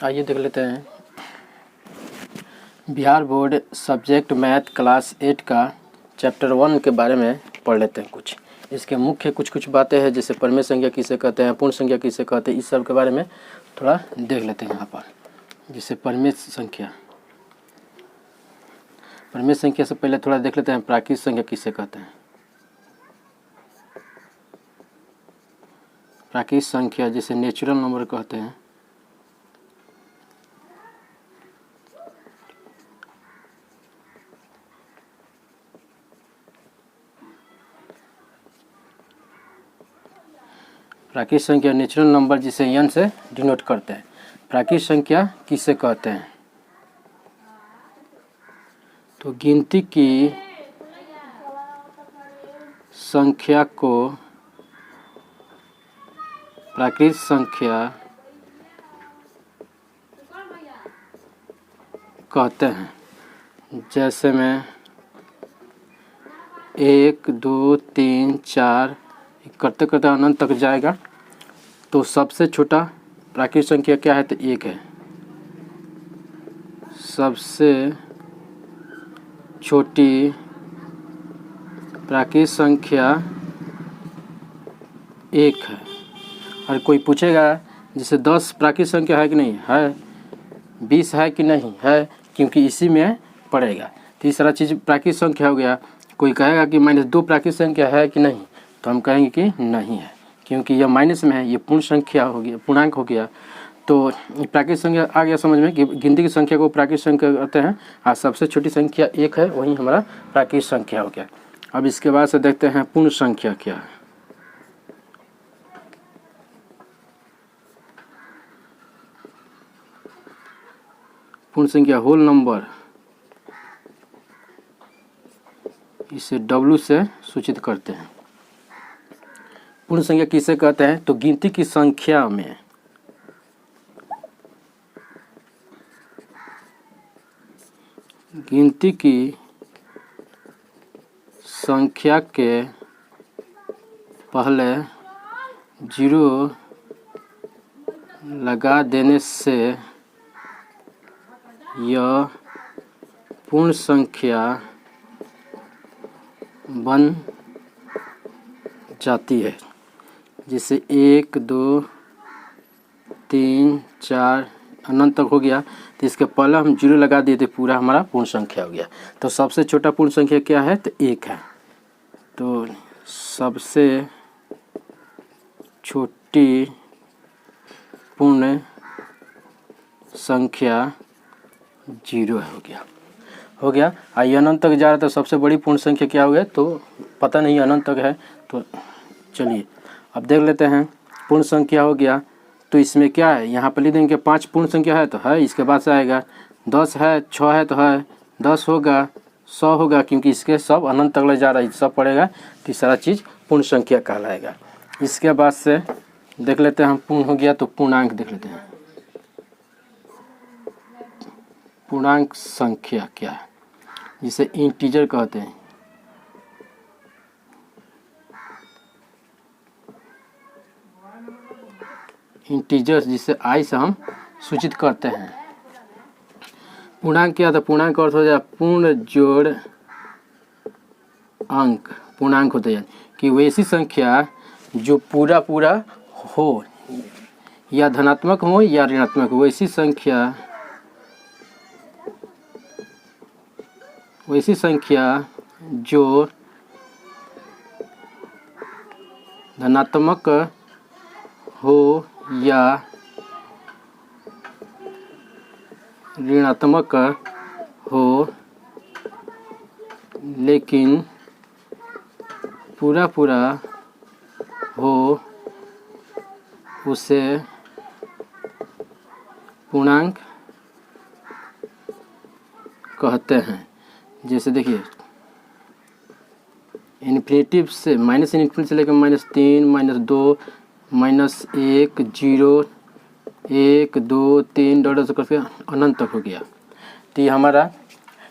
आइए देख लेते हैं Bihar board subject math class 8 का चैप्टर 1 के बारे में पढ़ लेते हैं। कुछ इसके मुख्य कुछ बातें हैं, जैसे परिमेय संख्या किसे कहते हैं, पूर्ण संख्या किसे कहते हैं, इस सब के बारे में थोड़ा देख लेते हैं यहाँ पर। जैसे परिमेय संख्या से पहले थोड़ा देख लेते हैं प्राकृत संख्या किसे कहते हैं। प्राकृत संख्या जिसे नेचुरल नंबर कहते हैं, प्राकृत संख्या नेचुरल नंबर जिसे n से डिनोट करते हैं। प्राकृत संख्या किसे कहते हैं, तो गिनती की संख्या को प्राकृत संख्या कहते हैं। जैसे में 1 2 3 4 करते करते अनंत तक जाएगा, तो सबसे छोटा प्राकृत संख्या क्या है, तो 1 है। सबसे छोटी प्राकृत संख्या 1 है। और कोई पूछेगा जैसे 10 प्राकृत संख्या है कि नहीं है, 20 है कि नहीं है, क्योंकि इसी में पड़ेगा। तीसरा चीज़ प्राकृत संख्या हो गया। कोई कहेगा कि -2 प्राकृत संख्या है कि नहीं, तो हम कहेंगे कि नहीं है, क्योंकि यह माइनस में है, ये पूर्ण संख्या हो गया, पूर्णांक हो गया। तो प्राकृत संख्या आ गया समझ में कि गिनती की संख्या को प्राकृत संख्या कहते हैं, और सबसे छोटी संख्या 1 है, वही हमारा प्राकृत संख्या हो गया। अब इसके बाद से देखते हैं पूर्ण संख्या क्या है। पूर्ण संख्या होल नंबर, इसे W से सूचित करते हैं। पूर्ण संख्या किसे कहते हैं, तो गिनती की संख्या में गिनती की संख्या के पहले 0 लगा देने से यह पूर्ण संख्या बन जाती है। जैसे 1 2 3 4 अनंत तक हो गया, तो इसके पहले हम 0 लगा दिए थे, पूरा हमारा पूर्ण संख्या हो गया। तो सबसे छोटा पूर्ण संख्या क्या है, तो 1 है। तो सबसे छोटी पूर्ण संख्या 0 हो गया। आइए अनंत तक जा रहा है, तो सबसे बड़ी पूर्ण संख्या क्या हो गया, तो पता नहीं अनंत तक है। तो चलिए अब देख लेते हैं। पूर्ण संख्या हो गया, तो इसमें क्या है, यहाँ पर लिख देंगे 5 पूर्ण संख्या है तो है, इसके बाद से आएगा 10 है, 6 है तो है, 10 होगा, 100 होगा, क्योंकि इसके सब अनंत तक ले जा रहा है, सब पड़ेगा। तीसरा चीज़ पूर्ण संख्या कहलाएगा। इसके बाद से देख लेते हैं हम, पूर्ण हो गया तो पूर्णांक देख लेते हैं। पूर्णांक संख्या क्या है, जिसे इंटीजर कहते हैं। इंटीजर्स जिसे i से हम सूचित करते हैं। पूर्णांक क्या था, पूर्णांक का अर्थ हो जाए पूर्ण जोड़ अंक। पूर्णांक होता है कि वैसी संख्या जो पूरा हो, या धनात्मक हो या ऋणात्मक हो, वैसी संख्या जो धनात्मक हो या ऋणात्मक हो, लेकिन पूरा हो, उसे पूर्णांक कहते हैं। जैसे देखिए इन्फिनिटी से -इन्फिनिटी से लेकर -3 -2 -1 0 1 2 3 डॉट से करके अनंत तक हो गया। तो ये हमारा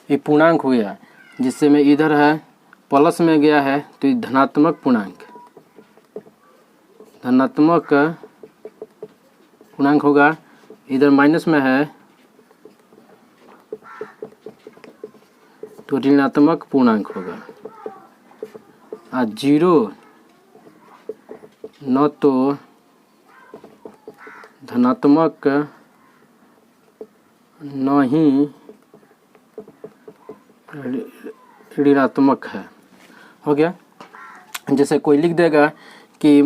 ये पूर्णांक हो गया। जिससे में इधर है प्लस में गया है, तो ये धनात्मक पूर्णांक धनात्मक पूर्णांक होगा। इधर माइनस में है तो ऋणात्मक पूर्णांक होगा, और 0 न तो धनात्मक न ही ऋणात्मक है। हो गया। जैसे कोई लिख देगा कि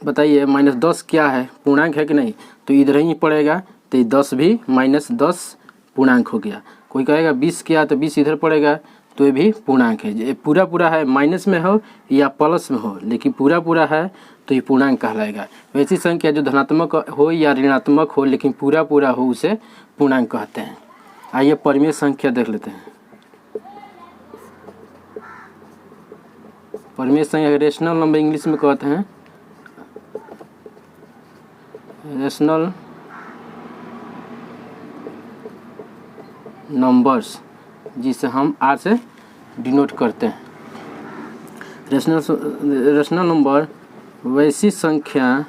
बताइए -10 क्या है, पूर्णांक है कि नहीं, तो इधर ही पड़ेगा, तो ये 10 भी -10 पूर्णांक हो गया। कोई कहेगा 20 क्या, तो 20 इधर पड़ेगा, तो ये भी पूर्णांक है। ये पूरा पूरा है, माइनस में हो या प्लस में हो, लेकिन पूरा पूरा है तो ये पूर्णांक कहलाएगा। वैसी संख्या जो धनात्मक हो या ऋणात्मक हो लेकिन पूरा पूरा हो उसे पूर्णांक कहते हैं। आइए परिमेय संख्या देख लेते हैं। परिमेय संख्या रेशनल नंबर इंग्लिश में कहते हैं, रेशनल नंबर्स, जिसे हम R से डिनोट करते हैं। रेशनल नंबर वैसी संख्या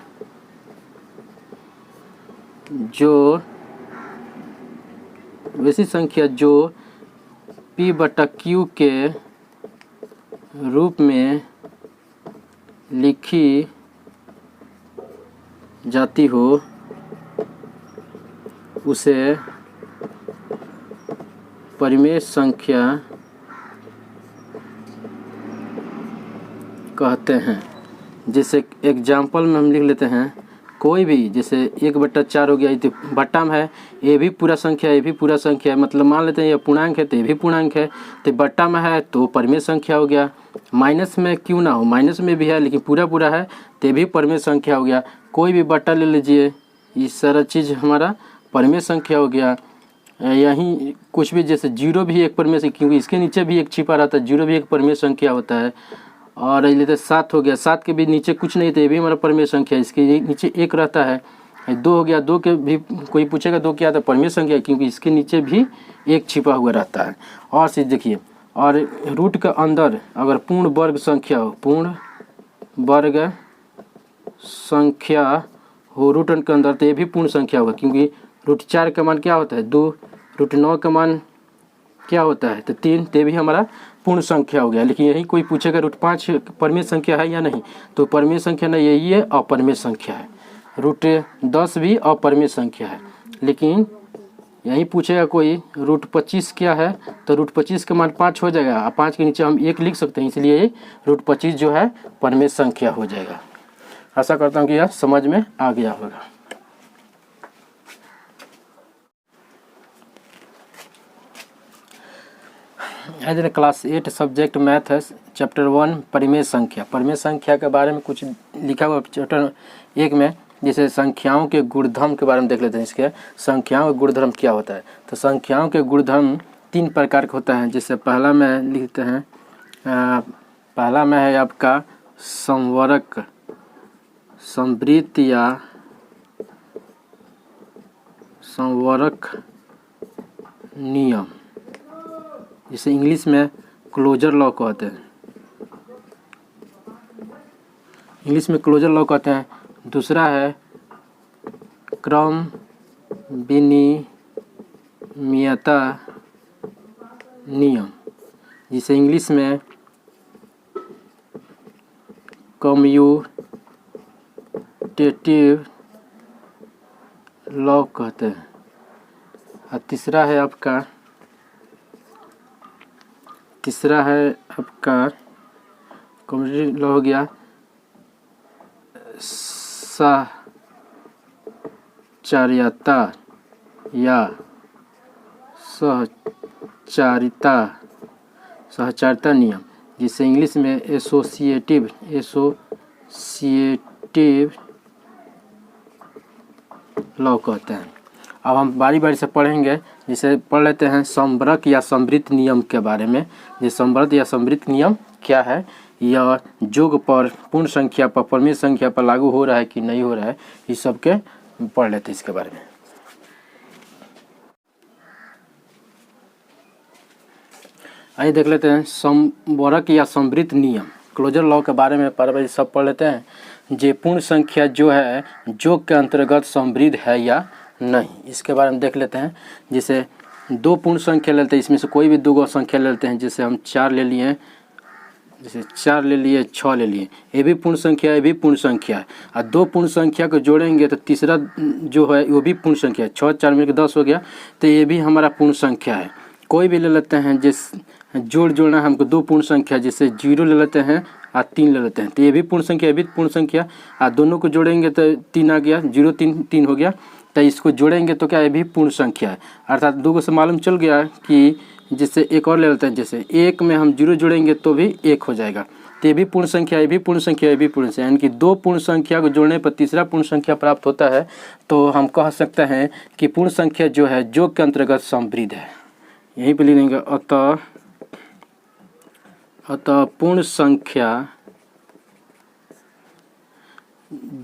जो P/Q के रूप में लिखी जाती हो उसे परिमेय संख्या कहते हैं। जैसे एग्जाम्पल में हम लिख लेते हैं, कोई भी जैसे 1/4 हो गया, ये तो बट्टा में है, ये भी पूरा संख्या है, ये भी पूरा संख्या है, मतलब मान लेते हैं ये पूर्णांक है तो ये भी पूर्णांक है, तो बट्टा में है तो परिमेय संख्या हो गया। माइनस में क्यों ना हो, माइनस में भी है लेकिन पूरा पूरा है तो भी परिमेय संख्या हो गया। कोई भी बट्टा ले लीजिए, ये सारा चीज़ हमारा परिमेय संख्या हो गया। यहीं कुछ भी जैसे 0 भी एक परिमेय संख्या, क्योंकि इसके नीचे भी एक छिपा रहता है, 0 भी एक परिमेय संख्या होता है। और ये लेते 7 हो गया, 7 के भी नीचे कुछ नहीं, तो ये भी हमारा परिमेय संख्या है, इसके नीचे 1 रहता है। 2 हो गया, 2 के भी कोई पूछेगा 2 क्या था, परिमेय संख्या, क्योंकि इसके नीचे भी 1 छिपा हुआ रहता है। और चीज़ देखिए, और रूट के अंदर अगर पूर्ण वर्ग संख्या हो, पूर्ण वर्ग संख्या हो रूट के अंदर, तो ये भी पूर्ण संख्या होगा, क्योंकि √4 का मान क्या होता है 2, √9 का मान क्या होता है तो 3, तो भी हमारा पूर्ण संख्या हो गया। लेकिन यही कोई पूछेगा √5 परिमेय संख्या है या नहीं, तो परिमेय संख्या नहीं, यही है अपरिमेय संख्या है। √10 भी अपरिमेय संख्या है। लेकिन यही पूछेगा कोई √25 क्या है, तो √25 का मान 5 हो जाएगा, और 5 के नीचे हम 1 लिख सकते हैं, इसलिए ये √25 जो है परिमेय संख्या हो जाएगा। आशा करता हूँ कि यह समझ में आ गया होगा। आज क्लास 8 सब्जेक्ट मैथ है, चैप्टर 1 परिमेय संख्या। परिमेय संख्या के बारे में कुछ लिखा हुआ चैप्टर 1 में, जैसे संख्याओं के गुणधर्म के बारे में देख लेते हैं। इसके संख्याओं के गुणधर्म क्या होता है, तो संख्याओं के गुणधर्म 3 प्रकार के होता है। जैसे पहला में लिखते हैं, पहला में है आपका संवरक, संवृत्त या संवरक नियम, जिसे इंग्लिश में क्लोजर लॉ कहते हैं, इंग्लिश में क्लोजर लॉ कहते हैं। दूसरा है क्रम विनिमयता नियम, जिसे इंग्लिश में कम्यूटेटिव लॉ कहते हैं। और तीसरा है आपका कम्यूटेटिव लॉ हो गया सहचार्यता या सहचारिता नियम, जिसे इंग्लिश में एसोसिएटिव लॉ कहते हैं। अब हम बारी बारी से पढ़ेंगे। जिसे पढ़ लेते हैं संवरक या संवृत्त नियम के बारे में। ये संवृत्त या संवृत्त नियम क्या है, यह जोग पर, पूर्ण संख्या पर, परिमेय संख्या पर लागू हो रहा है कि नहीं हो रहा है, इस सब के पढ़ लेते हैं इसके बारे में। आइए देख लेते हैं संवरक या संवृत्त नियम, क्लोजर लॉ के बारे में पर सब पढ़ लेते हैं। जे पूर्ण संख्या जो है जोग के अंतर्गत समृद्ध है या नहीं। इसके बारे में देख लेते हैं। जैसे दो पूर्ण संख्या लेते हैं, इसमें से कोई भी दो संख्या लेते हैं। जैसे हम 4 ले लिए, जैसे 4 ले लिए, 6 ले लिए, ये भी पूर्ण संख्या है, ये भी पूर्ण संख्या है। और दो पूर्ण संख्या को जोड़ेंगे तो तीसरा जो है वो भी पूर्ण संख्या है। 6 4 मिलकर 10 हो गया, तो ये भी हमारा पूर्ण संख्या है। कोई भी ले लेते हैं, जिस जोड़ना है हमको दो पूर्ण संख्या, जैसे 0 ले लेते हैं और 3 ले लेते हैं, तो ये भी पूर्ण संख्या, ये भी पूर्ण संख्या। और दोनों को जोड़ेंगे तो 3 आ गया, 0 3 3 हो गया, तो इसको जोड़ेंगे तो क्या ये भी पूर्ण संख्या है। अर्थात दो को से मालूम चल गया कि जैसे एक और ले लेते हैं, जैसे 1 में हम 0 जोड़ेंगे तो भी 1 हो जाएगा, तो ये भी पूर्ण संख्या, ये भी पूर्ण संख्या, ये भी पूर्ण संख्या, यानी कि दो पूर्ण संख्या को जोड़ने पर तीसरा पूर्ण संख्या प्राप्त होता है। तो हम कह सकते हैं कि पूर्ण संख्या जो है योग के अंतर्गत समृद्ध है। यहीं पे लिखेंगे अतः पूर्ण संख्या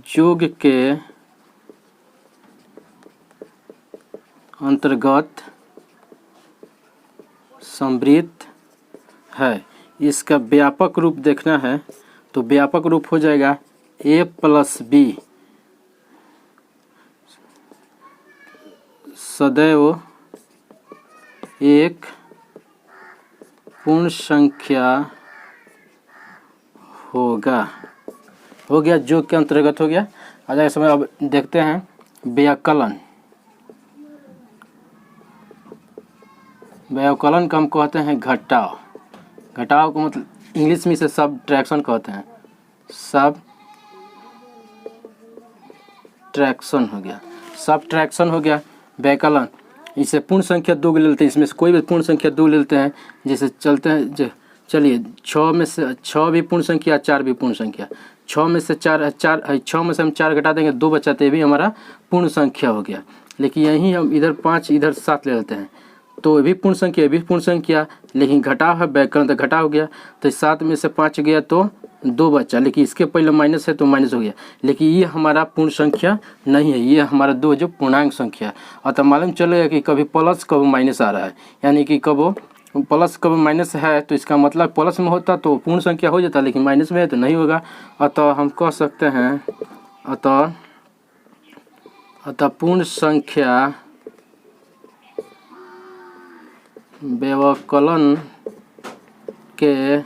योग के अंतर्गत समृद्ध है। इसका व्यापक रूप देखना है तो व्यापक रूप हो जाएगा a प्लस b सदैव एक पूर्ण संख्या होगा। हो गया, योग के अंतर्गत हो गया। आ जाएगा समय। अब देखते हैं व्याकलन। व्याकलन को हम कहते हैं घटाव। घटाव को मतलब इंग्लिश में इसे सबट्रैक्शन कहते हैं। सबट्रैक्शन हो गया, सबट्रैक्शन हो गया व्याकलन। इसे पूर्ण संख्या 2 ले लेते हैं, इसमें से कोई भी पूर्ण संख्या 2 ले लेते हैं। जैसे चलते हैं, चलिए 6 में से 6 भी पूर्ण संख्या, 4 भी पूर्ण संख्या। 6 में से 6 में से हम 4 घटा देंगे, 2 बचा, तो ये भी हमारा पूर्ण संख्या हो गया। लेकिन यहीं हम इधर 5 इधर 7 ले लेते हैं, तो ये भी पूर्ण संख्या, ये भी पूर्ण संख्या, लेकिन घटाव है व्याकरण, तो घटाव हो गया। तो 7 में से 5 गया तो 2 बचा, लेकिन इसके पहले माइनस है तो माइनस हो गया। लेकिन ये हमारा पूर्ण संख्या नहीं है, ये हमारा 2 जो पूर्णांक संख्या है। और तो मालूम चलेगा कि कभी प्लस कभी माइनस आ रहा है, यानी कि कब प्लस कभी माइनस है तो इसका मतलब प्लस में होता तो पूर्ण संख्या हो जाता, लेकिन माइनस में है तो नहीं होगा। अतः हम कह सकते हैं अतः पूर्ण संख्या व्याकलन के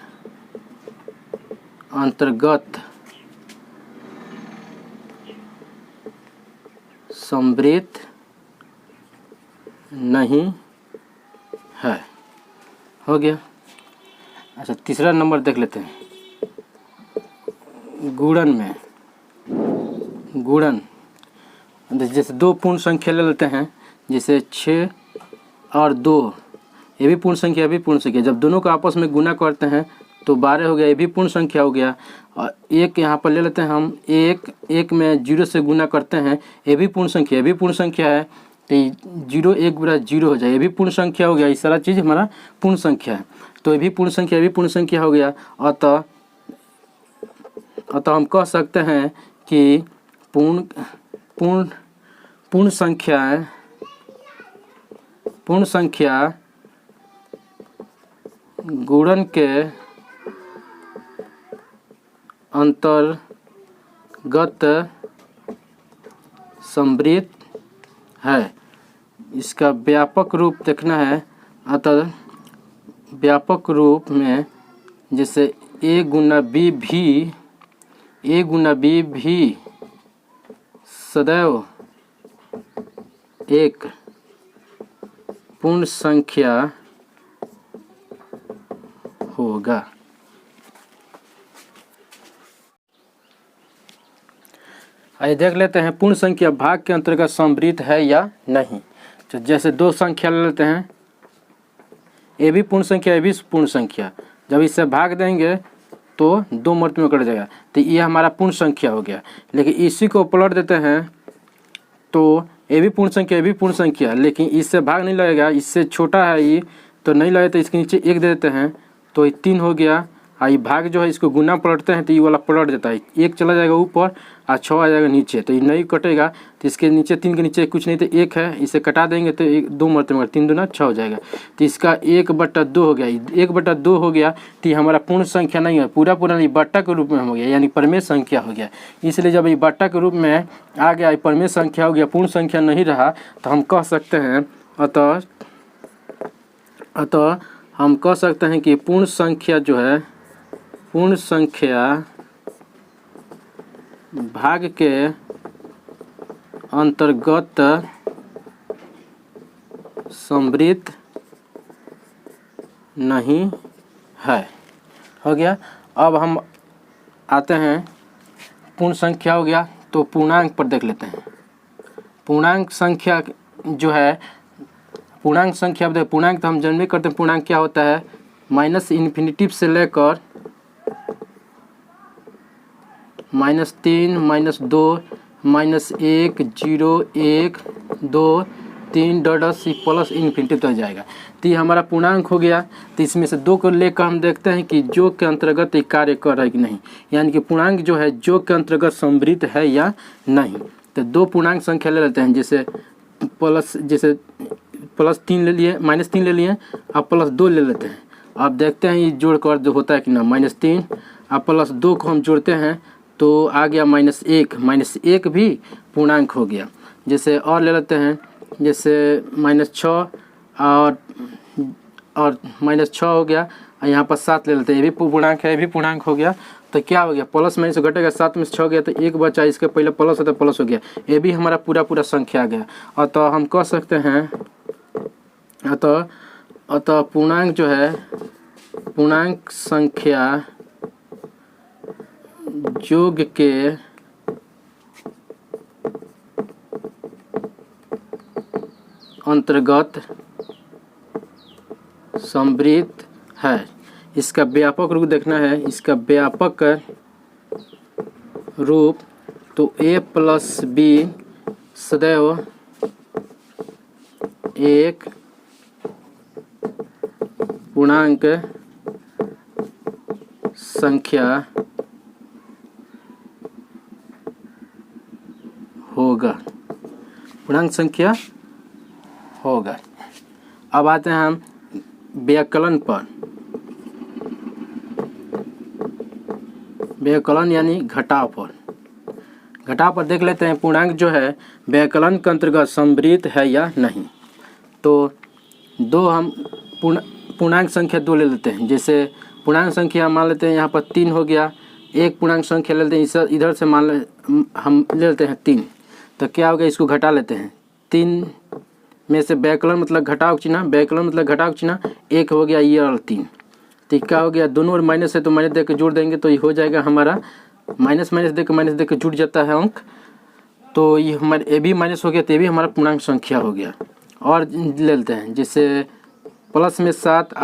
अंतर्गत समृद्ध नहीं है। हो गया। अच्छा, तीसरा नंबर देख लेते हैं। गुणन में, गुणन जैसे 2 पूर्ण संख्या ले लेते हैं, जैसे 6 और 2, ये भी पूर्ण संख्या, भी पूर्ण संख्या। जब दोनों को आपस में गुना करते हैं तो 12 हो गया, ये भी पूर्ण संख्या हो गया। और 1 यहाँ पर ले लेते हैं हम, 1 में 0 से गुना करते हैं, ये भी पूर्ण संख्या, ये भी पूर्ण संख्या है। तो 0 1 गुणा 0 हो जाए, ये भी पूर्ण संख्या हो गया। ये सारा चीज़ हमारा पूर्ण संख्या है, तो ये भी पूर्ण संख्या, ये भी पूर्ण संख्या हो गया। अतः हम कह सकते हैं कि पूर्ण संख्या गुणन के अंतर्गत समृद्ध है। इसका व्यापक रूप देखना है। अतः व्यापक रूप में जैसे a गुना b भी सदैव एक पूर्ण संख्या होगा। आइए देख लेते हैं पूर्ण संख्या भाग के अंतर्गत समृद्ध है या नहीं। तो जैसे 2 संख्या ले लेते हैं, ये भी पूर्ण संख्या, ये भी पूर्ण संख्या। जब इससे भाग देंगे तो 2 मर्त में कट जाएगा, तो ये हमारा पूर्ण संख्या हो गया। लेकिन इसी को पलट देते हैं तो ये भी पूर्ण संख्या, ये भी पूर्ण संख्या, लेकिन इससे भाग नहीं लगेगा, इससे छोटा है ये तो नहीं लगेगा, तो इसके नीचे 1 दे देते हैं, तो ये 3 हो गया। और ये भाग जो है इसको गुना पलटते हैं तो ये वाला पलट जाता है, 1 चला जाएगा ऊपर और 6 आ जाएगा नीचे, तो ये नहीं कटेगा। तो इसके नीचे 3 के नीचे कुछ नहीं तो 1 है, इसे कटा देंगे तो 2 मरते 3 दूना 6 हो जाएगा। तो इसका 1/2 हो गया, 1/2 हो गया। तो ये हमारा पूर्ण संख्या नहीं है, पूरा नहीं बट्टा के रूप में हो गया, यानी परमेय संख्या हो गया। इसलिए जब ये बट्टा के रूप में आ गया, परमेय संख्या हो गया, पूर्ण संख्या नहीं रहा, तो हम कह सकते हैं अतः हम कह सकते हैं कि पूर्ण संख्या जो है, पूर्ण संख्या भाग के अंतर्गत समृद्ध नहीं है। हो गया। अब हम आते हैं, पूर्ण संख्या हो गया तो पूर्णांक पर देख लेते हैं। पूर्णांक संख्या जो है, पूर्णांक संख्या देखो, पूर्णांक तो हम जानते करते हैं पूर्णांक क्या होता है, -इन्फिनिटी से लेकर -3, -2, -1, 0, 1, 2, 3 डॉट प्लस इन्फिनिटी तक जाएगा। तो ये हमारा पूर्णांक हो गया। तो इसमें से 2 को लेकर हम देखते हैं कि जोड़ के अंतर्गत ये कार्य कर रहा है कि नहीं, यानी कि पूर्णांक जो है जोड़ के अंतर्गत समृद्ध है या नहीं। तो 2 पूर्णांक संख्या ले लेते हैं, जैसे +3 ले लिए, -3 ले लिए, अब +2 ले लेते हैं। अब देखते हैं ये जोड़ कर जो होता है कि ना, -3 अब +2 को हम जोड़ते हैं तो आ गया -1, -1 भी पूर्णांक हो गया। जैसे और ले लेते हैं, जैसे -6 और -6 हो गया, और यहाँ पर 7 ले लेते हैं, ये भी पूर्णांक है, ये भी पूर्णांक हो गया। तो क्या हो गया, प्लस माइनस घटेगा, 7 में से 6 गया तो 1 बचा, इसके पहले प्लस होता प्लस हो गया, ये भी हमारा पूरा संख्या आ गया। अतः हम कह सकते हैं, अतः पूर्णांक जो है, पूर्णांक संख्या योग के अंतर्गत समृद्ध है। इसका व्यापक रूप देखना है, इसका व्यापक रूप तो a+b सदैव एक पूर्णांक संख्या होगा, पूर्णांक संख्या होगा। अब आते हैं हम व्याकलन पर। व्याकलन यानी घटाव पर। घटाव पर देख लेते हैं पूर्णांक जो है व्याकलन के अंतर्गत समृद्ध है या नहीं। तो 2 हम पूर्णांक संख्या 2 ले लेते हैं। जैसे पूर्णांक संख्या मान लेते हैं यहाँ पर 3 हो गया, एक पूर्णांक संख्या ले लेते हैं, इधर से हम ले लेते हैं 3। तो क्या हो गया, इसको घटा लेते हैं। 3 में से व्याकलन मतलब घटाव चिन्ह, व्याकलन मतलब घटाव चिन्ह, 1 हो गया ये और 3। तो क्या हो गया, दोनों और माइनस है तो माइनस दे के जोड़ देंगे तो ये हो जाएगा हमारा माइनस दे के जुड़ जाता है अंक। तो ये हमारे ए भी माइनस हो गया, तो ये भी हमारा पूर्णांक संख्या हो गया। और ले लेते हैं, जैसे प्लस में 7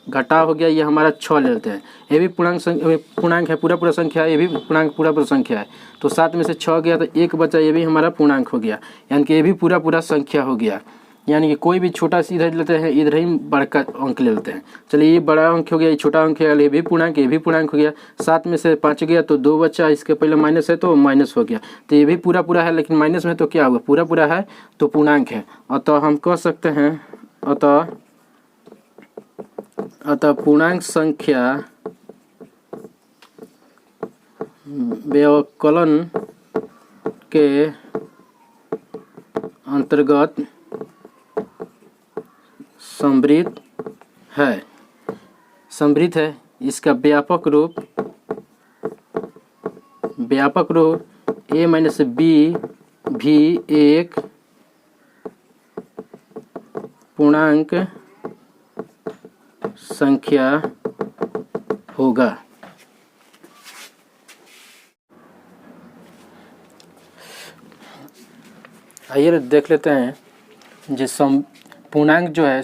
घटा हो गया, ये हमारा 6 ले लेते हैं। ये भी पूर्णांक है, पूरा संख्या है, ये भी पूर्णांक पूरा संख्या है। तो 7 में से 6 गया तो 1 बचा, ये भी हमारा पूर्णांक हो गया, यानी कि ये भी पूरा संख्या हो गया। यानी कि कोई भी छोटा सा इधर लेते हैं, इधर ही बड़ा अंक ले लेते हैं। चलिए ये बड़ा अंक हो गया, ये छोटा अंक है, ये भी पूर्णांक, ये भी पूर्णांक हो गया। 7 में से 5 गया तो 2 बचा, इसके पहले माइनस है तो माइनस हो गया। तो ये भी पूरा है, लेकिन माइनस में तो क्या होगा, पूरा है तो पूर्णांक है। अतः हम कह सकते हैं, अतः पूर्णांक संख्या व्याकलन के अंतर्गत समृद्ध है। इसका व्यापक रूप a-b भी एक पूर्णांक संख्या होगा। आइए देख लेते हैं, जो पूर्णांक जो है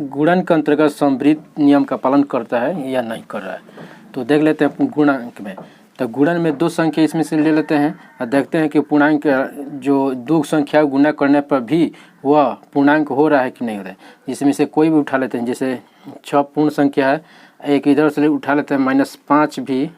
गुणन के अंतर्गत समृद्ध नियम का पालन करता है या नहीं कर रहा है। तो देख लेते हैं गुणांक में। तो गुणन में 2 संख्या इसमें से ले लेते हैं और देखते हैं कि पूर्णांक जो 2 संख्या गुणा करने पर भी वह पूर्णांक हो रहा है कि नहीं हो रहा है। इसमें से कोई भी उठा लेते हैं, जैसे 6 पूर्ण संख्या है एक इधर से उठा लेते हैं, -5 भी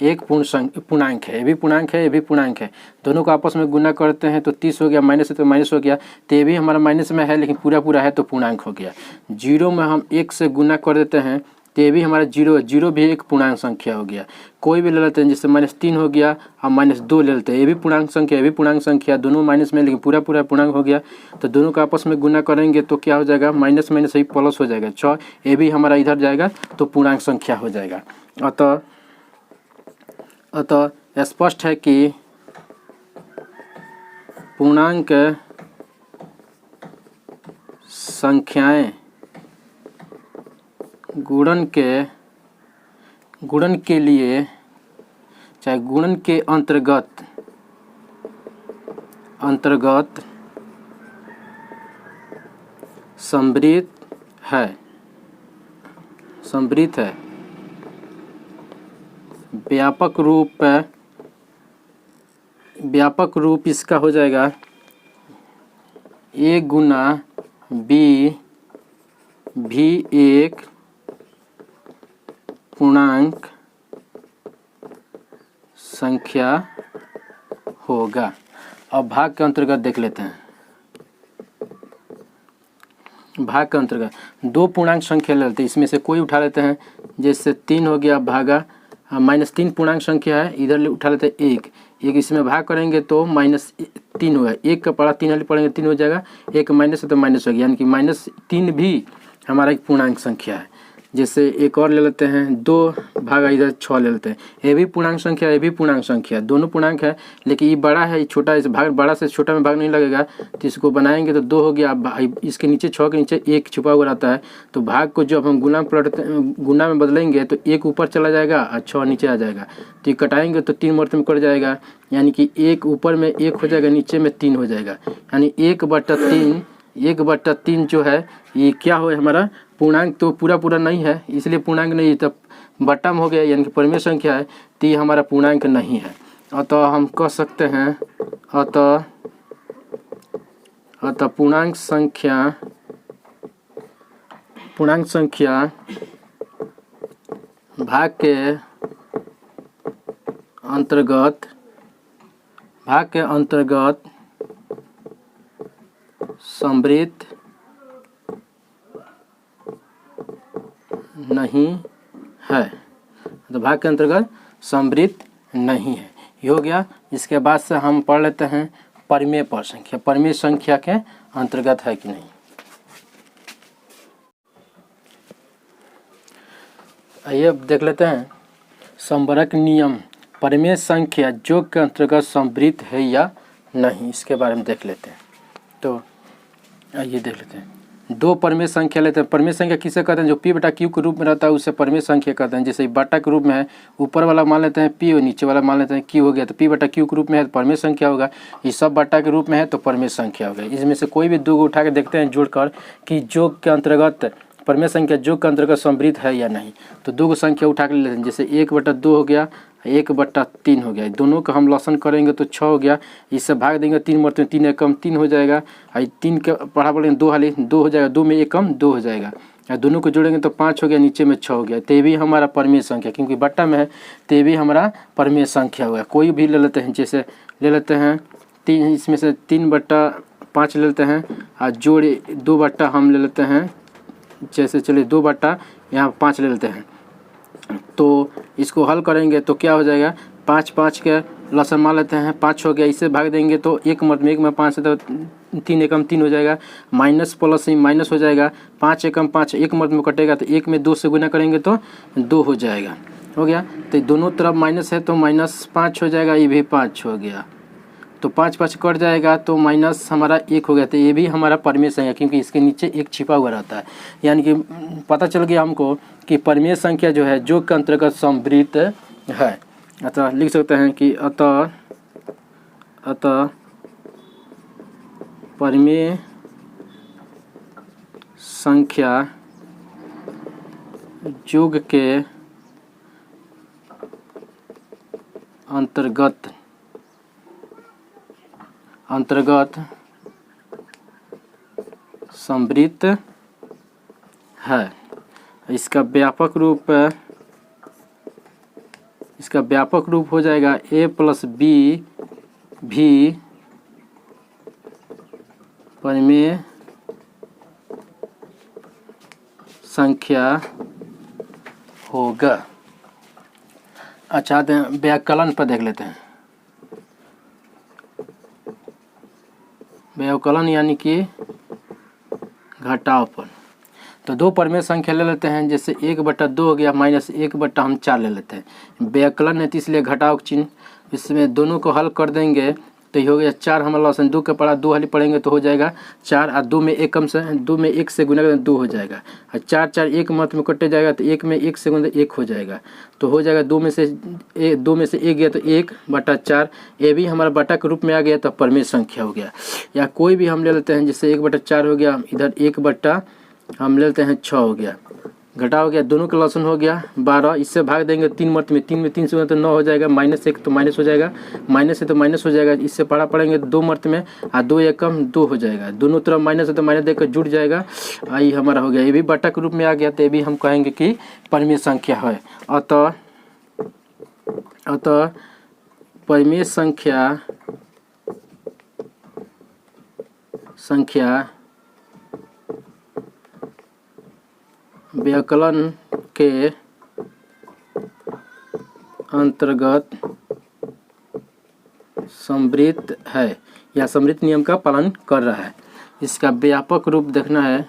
एक पूर्णांक है, ये भी पूर्णांक है, ये भी पूर्णांक है। दोनों को आपस में गुना करते हैं तो 30 हो गया, माइनस है तो माइनस हो गया, तो ये भी हमारा माइनस में है लेकिन पूरा पूरा है तो पूर्णांक हो गया। 0 में हम 1 से गुना कर देते हैं तो ये भी हमारा 0 है, 0 भी एक पूर्णांक संख्या हो गया। कोई भी ले लेते हैं, जैसे -3 हो गया, हम -2 ले लेते हैं, ये भी पूर्णांक संख्या, ये भी पूर्णांक संख्या, दोनों माइनस में लेकिन पूरा पूरा पूर्णांक हो गया। तो दोनों का आपस में गुना करेंगे तो क्या हो जाएगा, माइनस माइनस ही प्लस हो जाएगा 6, ये भी हमारा इधर जाएगा तो पूर्णांक संख्या हो जाएगा। अतः स्पष्ट है कि पूर्णांक संख्याएं गुणन के लिए, चाहे गुणन के अंतर्गत समृद्ध है। व्यापक रूप इसका हो जाएगा A गुना B भी एक पूर्णांक संख्या होगा। अब भाग के अंतर्गत देख लेते हैं। भाग के अंतर्गत 2 पूर्णांक संख्या ले लेते हैं, इसमें से कोई उठा लेते हैं, जैसे 3 हो गया भागा -3 पूर्णांक संख्या है, इधर उठा लेते हैं 1, इसमें भाग करेंगे तो -3 होगा, 1 का पढ़ा 3 वाले पढ़ेंगे 3 हो जाएगा, 1 माइनस है तो माइनस हो गया, यानी कि -3 भी हमारा एक पूर्णांक संख्या है। जैसे एक और ले लेते हैं, 2 भागा इधर 6 ले लेते हैं, ये भी पूर्णांक संख्या, ये भी पूर्णांक संख्या, दोनों पूर्णांक है, लेकिन ये बड़ा है, ये छोटा, इस भाग बड़ा से छोटा में भाग नहीं लगेगा, तो इसको बनाएंगे तो 2 हो गया। इसके नीचे 6 के नीचे 1 छुपा हुआ रहता है, तो भाग को जब हम गुना में बदलेंगे तो 1 ऊपर चला जाएगा और 6 नीचे आ जाएगा, तो ये कटाएंगे तो 3 मर्तबे में कट जाएगा, यानी कि 1 ऊपर में 1 हो जाएगा, नीचे में 3 हो जाएगा, यानी 1/3 जो है ये क्या हो हमारा पूर्णांक, तो पूरा पूरा नहीं है इसलिए पूर्णांक नहीं, तब बट्टा में हो गया, यानी कि परिमेय संख्या है, तो ये हमारा पूर्णांक नहीं है। अतः हम कह सकते हैं, अतः पूर्णांक संख्या भाग के अंतर्गत समृद्ध नहीं है, तो भाग के अंतर्गत समृद्ध नहीं है, ये हो गया। इसके बाद से हम पढ़ लेते हैं परिमेय पर संख्या, परिमेय संख्या के अंतर्गत है कि नहीं। आइए अब देख लेते हैं संबरक नियम, परिमेय संख्या जोग के अंतर्गत समृद्ध है या नहीं, इसके बारे में देख लेते हैं। तो आइए देख लेते हैं, 2 परिमेय संख्या लेते हैं। परिमेय संख्या किसे कहते हैं, जो P/Q के रूप में रहता है उसे परिमेय संख्या कहते हैं। जैसे बाटा के रूप में है, ऊपर वाला मान लेते हैं P और नीचे वाला मान लेते हैं Q हो गया, तो P/Q के रूप में है तो परिमेय संख्या होगा, ये सब बाटा के रूप में है तो परिमेय संख्या होगा। इसमें से कोई भी 2 को उठा के देखते हैं जोड़कर कि जोग के अंतर्गत परिमेय संख्या जोग के अंतर्गत समृद्ध है या नहीं। तो 2 संख्या उठा के ले लेते हैं, जैसे 1/2 हो गया, 1/3 हो गया, दोनों का हम लसन करेंगे तो 6 हो गया, इससे भाग देंगे 3 मरते 3 एकम 3 हो जाएगा, 3 के पढ़ा पड़ेंगे 2 हाली 2 हो जाएगा, 2 में एकम 2 हो जाएगा, दोनों को जोड़ेंगे तो 5 हो गया, नीचे में 6 हो गया, तो ये भी हमारा परिमेय संख्या, क्योंकि बट्टा में है तो ये भी हमारा परिमेय संख्या होगा। कोई भी ले लेते हैं, जैसे ले लेते हैं 3, इसमें से 3/5 ले लेते हैं और जोड़े 2 बट्टा हम ले लेते हैं, जैसे चलिए 2 बट्टा यहाँ 5 ले लेते हैं, तो इसको हल करेंगे तो क्या हो जाएगा, 5 के लसन मान लेते हैं, 5 हो गया, इससे भाग देंगे तो 1 में 5 है तो 3 एकम 3 हो जाएगा, माइनस प्लस ही माइनस हो जाएगा, 5 एकम 5 1 में कटेगा, तो 1 में 2 से गुना करेंगे तो 2 हो जाएगा, हो गया। तो दोनों तरफ माइनस है तो -5 हो जाएगा, ये भी 5 हो गया, तो 5 कट जाएगा तो माइनस हमारा 1 हो गया, तो ये भी हमारा परिमेय संख्या, क्योंकि इसके नीचे 1 छिपा हुआ रहता है, यानी कि पता चल गया हमको कि परिमेय संख्या जो है जोग के अंतर्गत समृद्ध है। अतः लिख सकते हैं कि अतः परिमेय संख्या जोग के अंतर्गत समृद्ध है। इसका व्यापक रूप हो जाएगा a प्लस बी भी परिमेय संख्या होगा। अच्छा व्याकलन पर देख लेते हैं। व्याकलन यानी कि घटावपन। तो दो परिमेय संख्या ले लेते हैं, जैसे 1/2 हो गया माइनस 1/4 हम 4 ले लेते हैं। व्याकलन है तो इसलिए घटाव चिन्ह, इसमें दोनों को हल कर देंगे तो ये हो गया 4 हमारा लॉसन 2 का पड़ा 2 हाली पढ़ेंगे तो हो जाएगा 4 और 2 में 1 कम से 2 में 1 से गुना 2 हो जाएगा और 4 4 1 मत में कटे जाएगा तो 1 में 1 से गुना 1 हो जाएगा। तो हो जाएगा 2 में से 1 गया तो 1/4 ये भी हमारा बटा के रूप में आ गया तो परिमेय संख्या हो गया। या कोई भी हम ले लेते हैं, जैसे 1/4 हो गया, इधर 1 हम ले लेते हैं 6 हो गया, घटा हो गया, दोनों का लॉसन हो गया 12, इससे भाग देंगे 3 मत में, 3 में 3 से तो 9 हो जाएगा, -1 तो माइनस हो जाएगा, माइनस है तो माइनस हो जाएगा, इससे पढ़ेंगे 2 मत में और 2 एकम 2 हो जाएगा, दोनों तरफ माइनस है तो माइनस देकर जुड़ जाएगा। आई हमारा हो गया, ये भी बटा के रूप में आ गया तो ये भी हम कहेंगे कि परिमेय संख्या है। अतः परिमेय संख्या व्याकलन के अंतर्गत समृद्ध है या समृद्ध नियम का पालन कर रहा है। इसका व्यापक रूप देखना है,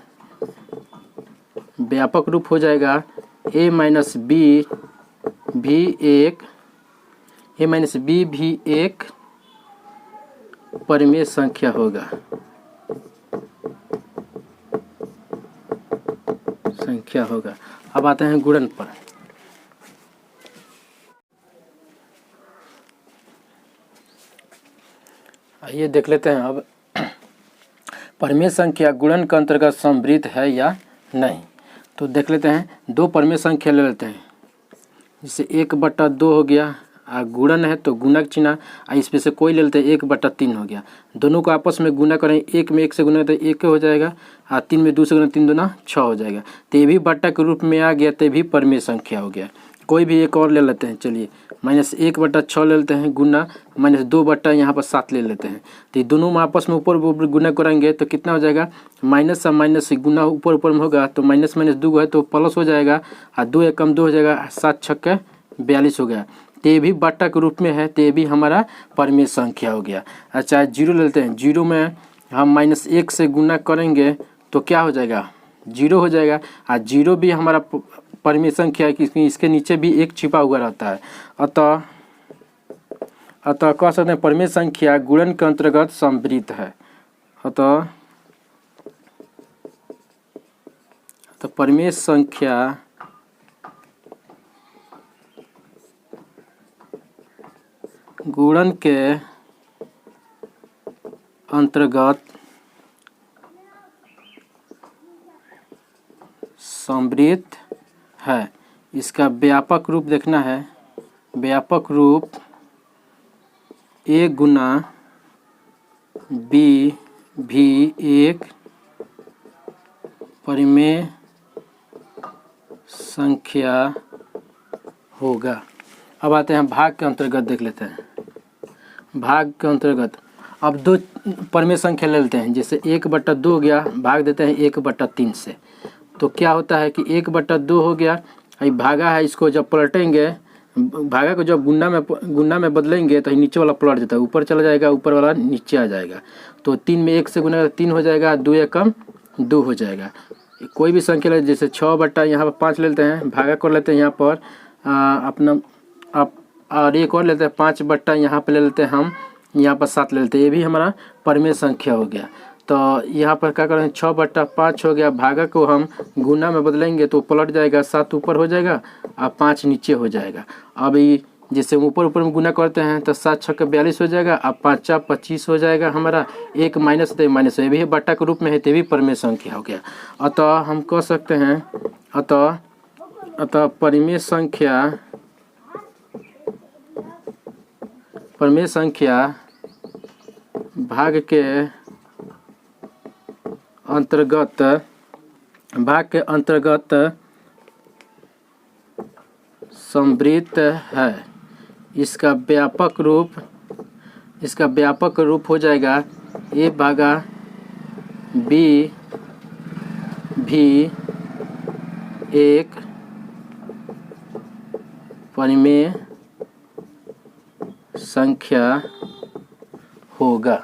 व्यापक रूप हो जाएगा a माइनस बी भी एक परिमेय संख्या होगा। अब आते हैं गुणन पर। आइए देख लेते हैं अब परिमेय संख्या गुणन के अंतर्गत समृद्ध है या नहीं। तो देख लेते हैं, दो परिमेय संख्या ले लेते हैं, जैसे 1/2 हो गया, गुणन है तो गुणक चिन्ह, इसमें से कोई ले लेते हैं 1/3 हो गया, दोनों को आपस में गुना करें, 1 में 1 से गुना तो 1 हो जाएगा और 3 में 2 से गुना 3 दूना 6 हो जाएगा। तो ये भी बट्टा के रूप में आ गया, तो भी परिमेय संख्या हो गया। कोई भी एक और ले लेते हैं, चलिए -1/6 ले लेते हैं, गुना -2 यहाँ पर 7 ले लेते हैं। तो ये दोनों में आपस में ऊपर ऊपर गुना करेंगे तो कितना हो जाएगा, माइनस से माइनस से गुना ऊपर ऊपर में होगा तो माइनस 2 है तो प्लस हो जाएगा और 2 एकम 2 हो जाएगा, 7 छक्के 42 हो गया। तो ये भी बट्टा के रूप में है, तो ये भी हमारा परिमेय संख्या हो गया। अच्छा 0 ले लेते हैं, 0 में हम -1 से गुना करेंगे तो क्या हो जाएगा, 0 हो जाएगा। और 0 भी हमारा परिमेय संख्या है कि इसके नीचे भी 1 छिपा हुआ रहता है। अतः कह सकते हैं परिमेय संख्या गुणन के अंतर्गत समृद्ध है। अतः परिमेय संख्या गुणन के अंतर्गत समृद्ध है। इसका व्यापक रूप देखना है, व्यापक रूप a गुना b भी एक परिमेय संख्या होगा। अब आते हैं भाग के अंतर्गत, देख लेते हैं भाग के अंतर्गत। अब दो परिमेय संख्या ले लेते हैं, जैसे 1/2 हो गया, भाग देते हैं 1/3 से, तो क्या होता है कि 1/2 हो गया, ये भागा है, इसको जब पलटेंगे, भागा को जब गुना में बदलेंगे तो नीचे वाला पलट जाता है, ऊपर चला जाएगा, ऊपर वाला नीचे आ जाएगा। तो 3 में 1 से गुना 3 हो जाएगा, 2 एकम 2 हो जाएगा। कोई भी संख्या ले, जैसे 6 यहाँ पर 5 ले लेते हैं, भागा कर लेते हैं यहाँ पर अपना और एक और लेते हैं 5 यहाँ पर ले लेते हैं हम, यहाँ पर 7 ले लेते हैं, ये भी हमारा परिमेय संख्या हो गया। तो यहाँ पर क्या करें, 6/5 हो गया, भागा को हम गुना में बदलेंगे तो पलट जाएगा, 7 ऊपर हो जाएगा और 5 नीचे हो जाएगा। अब ये जैसे ऊपर ऊपर में गुना करते हैं तो 7 छक्के 42 हो जाएगा, अब 5 25 हो जाएगा हमारा, 1 माइनस तो माइनस, ये भी बट्टा के रूप में है, तो भी परिमेय संख्या हो गया। अतः हम कह सकते हैं, अतः परिमेय संख्या भाग के अंतर्गत समृद्ध है। इसका व्यापक रूप हो जाएगा A भागा B भी एक परिमेय संख्या होगा।